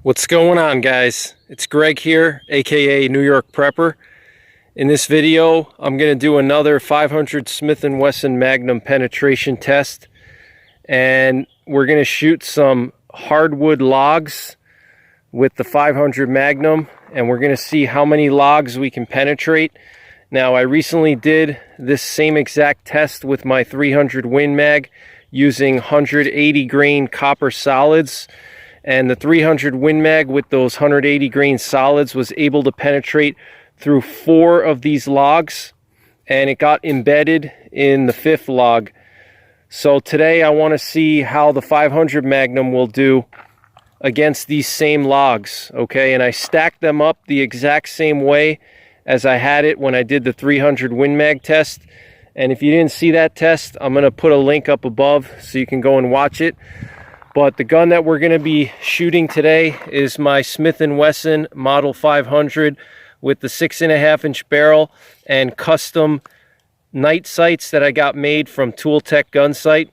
What's going on, guys? It's Greg here, aka New York Prepper. In this video, I'm going to do another 500 Smith & Wesson Magnum penetration test, and we're going to shoot some hardwood logs with the 500 Magnum, and we're going to see how many logs we can penetrate. Now, I recently did this same exact test with my 300 Win Mag using 180 grain copper solids. And the 300 Win Mag with those 180 grain solids was able to penetrate through 4 of these logs, and it got embedded in the 5th log. So today I want to see how the 500 Magnum will do against these same logs, okay? And I stacked them up the exact same way as I had it when I did the 300 Win Mag test. And if you didn't see that test, I'm going to put a link up above so you can go and watch it. But the gun that we're going to be shooting today is my Smith & Wesson Model 500 with the 6.5-inch barrel and custom night sights that I got made from Tool Tech Gun Sight.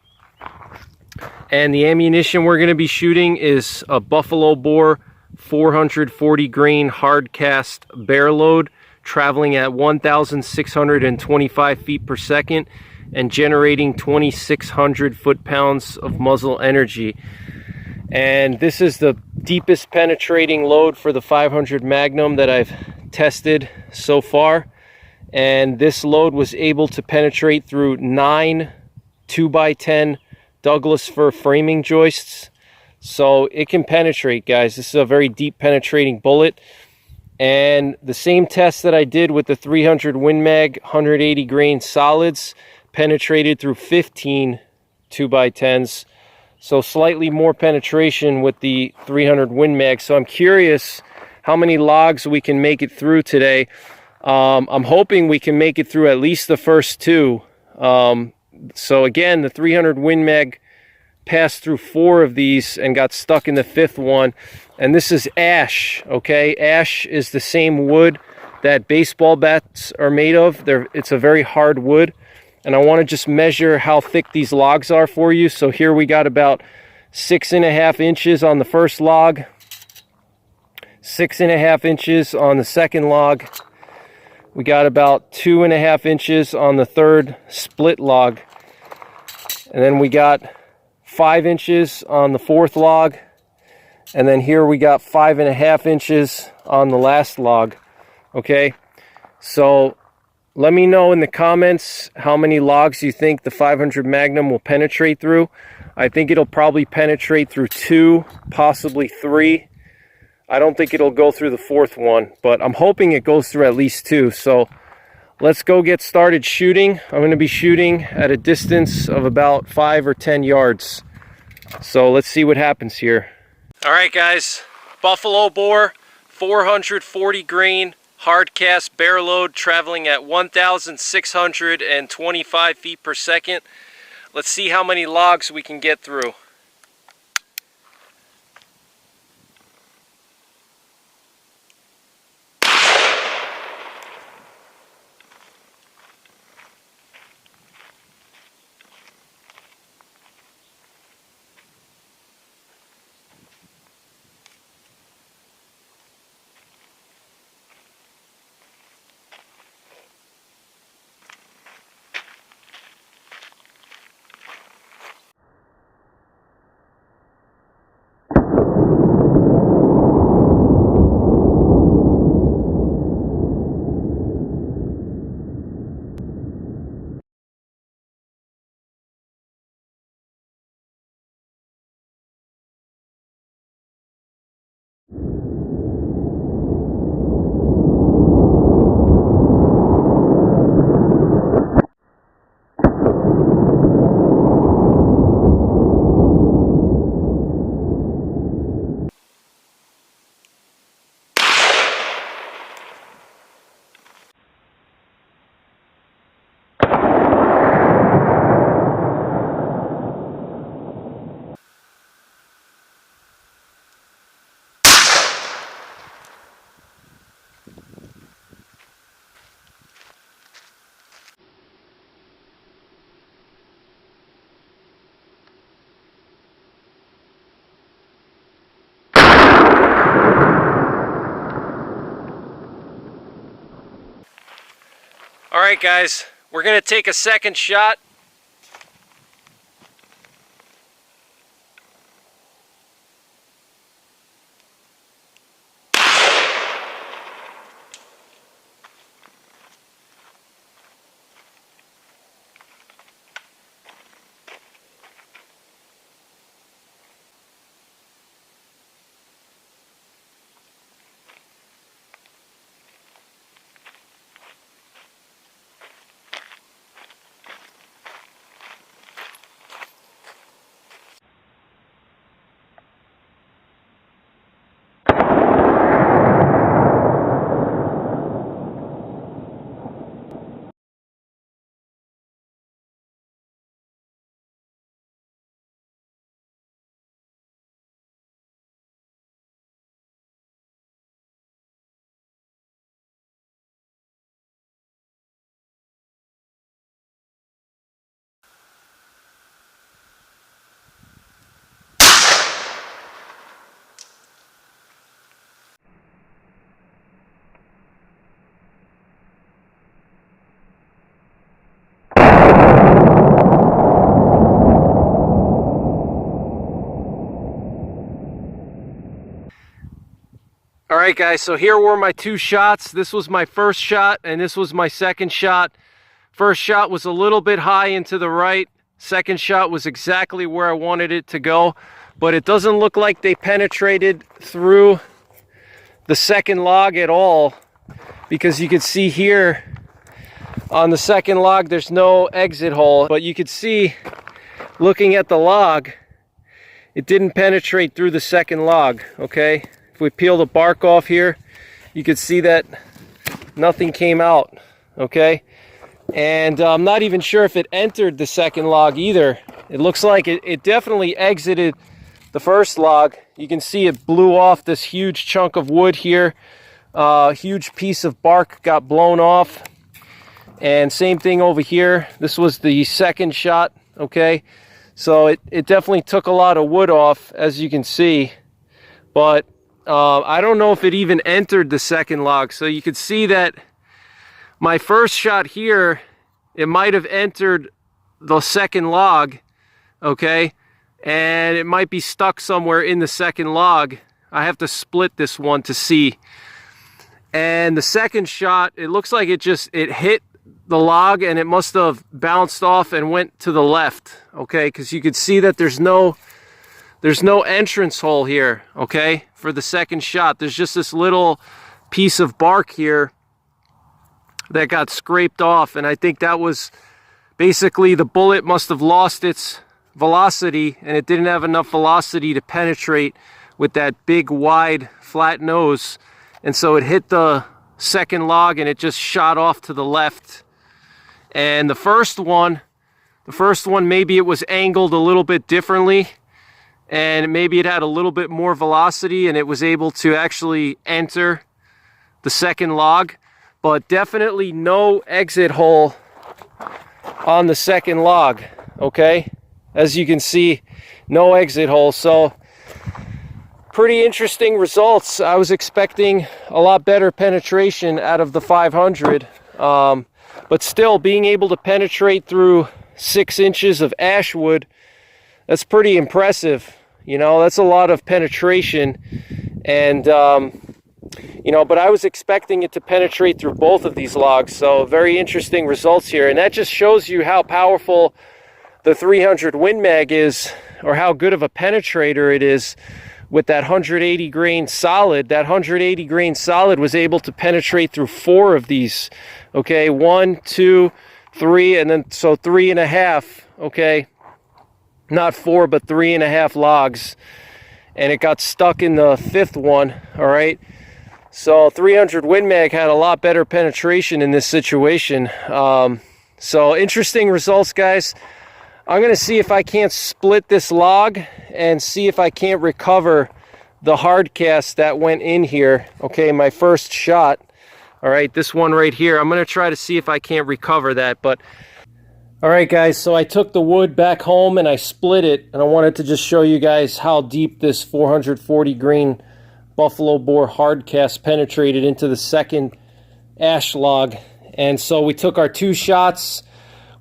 And the ammunition we're going to be shooting is a Buffalo Bore 440 grain hard cast bear load, traveling at 1,625 feet per second and generating 2,600 foot-pounds of muzzle energy. And this is the deepest penetrating load for the 500 Magnum that I've tested so far. And this load was able to penetrate through 9 2x10 Douglas fir framing joists. So it can penetrate, guys. This is a very deep penetrating bullet. And the same test that I did with the 300 Win Mag 180 grain solids penetrated through 15 2x10s, so slightly more penetration with the 300 Win Mag. So I'm curious how many logs we can make it through today. I'm hoping we can make it through at least the first 2. So again, the 300 Win Mag passed through 4 of these and got stuck in the 5th one. And this is ash, okay? Ash is the same wood that baseball bats are made of. It's a very hard wood. And I want to just measure how thick these logs are for you. So here we got about 6.5 inches on the first log, 6.5 inches on the second log. We got about 2.5 inches on the third split log. And then we got 5 inches on the 4th log. And then here we got 5.5 inches on the last log. Okay, so let me know in the comments how many logs you think the 500 Magnum will penetrate through. I think it'll probably penetrate through 2, possibly 3. I don't think it'll go through the 4th one, but I'm hoping it goes through at least 2. So let's go get started shooting. I'm going to be shooting at a distance of about 5 or 10 yards. So let's see what happens here. All right, guys, Buffalo Bore 440 grain hard cast bear load traveling at 1,625 feet per second. Let's see how many logs we can get through. All right, guys, we're gonna take a second shot. All right, guys, so here were my two shots. This was my first shot and this was my second shot. First shot was a little bit high into the right. Second shot was exactly where I wanted it to go, but it doesn't look like they penetrated through the second log at all, because you can see here on the second log there's no exit hole, but you could see looking at the log it didn't penetrate through the second log. Okay, if we peel the bark off here, you could see that nothing came out. Okay, and I'm not even sure if it entered the second log either. It looks like it definitely exited the first log. You can see it blew off this huge chunk of wood here. Huge piece of bark got blown off. And same thing over here. This was the second shot. Okay, so it definitely took a lot of wood off, as you can see. But I don't know if it even entered the second log. So you could see that my first shot here, it might have entered the second log, okay? And it might be stuck somewhere in the second log. I have to split this one to see. And the second shot, it looks like it hit the log and it must have bounced off and went to the left, okay? Because you could see that there's no entrance hole here, okay? For the second shot, there's just this little piece of bark here that got scraped off, and I think that was basically the bullet must have lost its velocity, and it didn't have enough velocity to penetrate with that big wide flat nose, and so it hit the second log and it just shot off to the left. And the first one maybe it was angled a little bit differently, and maybe it had a little bit more velocity and it was able to actually enter the second log. But definitely no exit hole on the second log, okay? As you can see, no exit hole. So pretty interesting results. I was expecting a lot better penetration out of the 500, but still being able to penetrate through 6 inches of ash wood, that's pretty impressive. You know, that's a lot of penetration. And you know, but I was expecting it to penetrate through both of these logs. So very interesting results here. And that just shows you how powerful the 300 Win Mag is, or how good of a penetrator it is with that 180 grain solid. That 180 grain solid was able to penetrate through 4 of these. Okay, 1, 2, 3, and then so 3.5. Okay, not 4, but 3.5 logs. And it got stuck in the 5th one. All right. So 300 Win Mag had a lot better penetration in this situation. So interesting results, guys. I'm going to see if I can't split this log and see if I can't recover the hard cast that went in here. Okay, my first shot. All right, this one right here. I'm going to try to see if I can't recover that. But all right, guys, so I took the wood back home and I split it. And I wanted to just show you guys how deep this 440 grain Buffalo Boar hard cast penetrated into the second ash log. And so we took our 2 shots.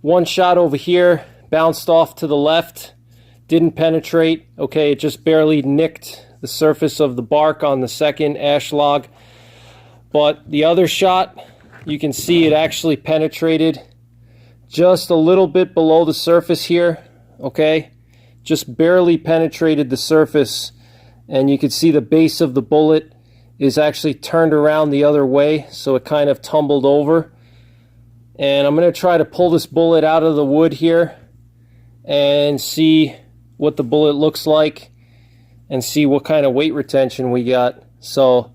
One shot over here, bounced off to the left, didn't penetrate. Okay, it just barely nicked the surface of the bark on the second ash log. But the other shot, you can see it actually penetrated just a little bit below the surface here. Okay, just barely penetrated the surface, and you can see the base of the bullet is actually turned around the other way, so it kind of tumbled over. And I'm going to try to pull this bullet out of the wood here and see what the bullet looks like and see what kind of weight retention we got. So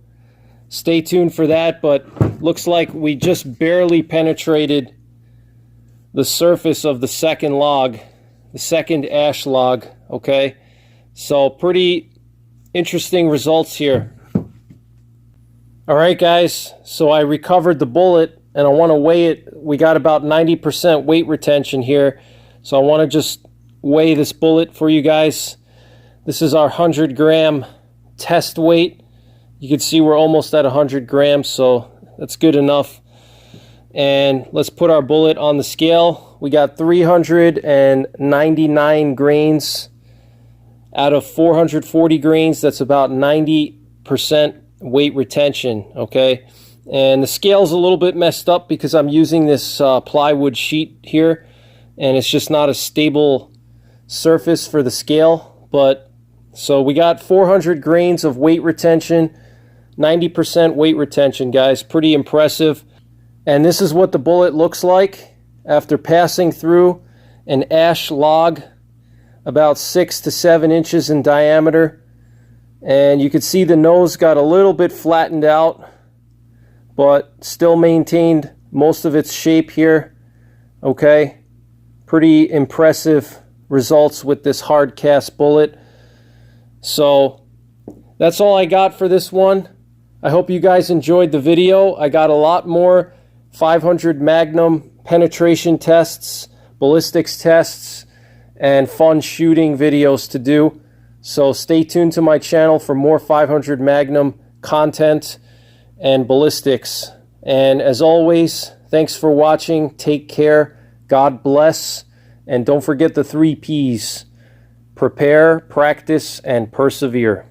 stay tuned for that, but looks like we just barely penetrated the surface of the second log, the second ash log. Okay, so pretty interesting results here. All right, guys, so I recovered the bullet and I want to weigh it. We got about 90% weight retention here, so I want to just weigh this bullet for you guys. This is our 100-gram test weight. You can see we're almost at 100 grams, so that's good enough. And let's put our bullet on the scale. We got 399 grains out of 440 grains. That's about 90% weight retention. Okay, and the scale's a little bit messed up because I'm using this plywood sheet here, and it's just not a stable surface for the scale. But so we got 400 grains of weight retention, 90% weight retention, guys. Pretty impressive. And this is what the bullet looks like after passing through an ash log about 6 to 7 inches in diameter. And you can see the nose got a little bit flattened out, but still maintained most of its shape here. Okay, pretty impressive results with this hard cast bullet. So that's all I got for this one. I hope you guys enjoyed the video. I got a lot more 500 Magnum penetration tests, ballistics tests, and fun shooting videos to do. So stay tuned to my channel for more 500 Magnum content and ballistics. And as always, thanks for watching. Take care. God bless. And don't forget the 3 Ps: prepare, practice, and persevere.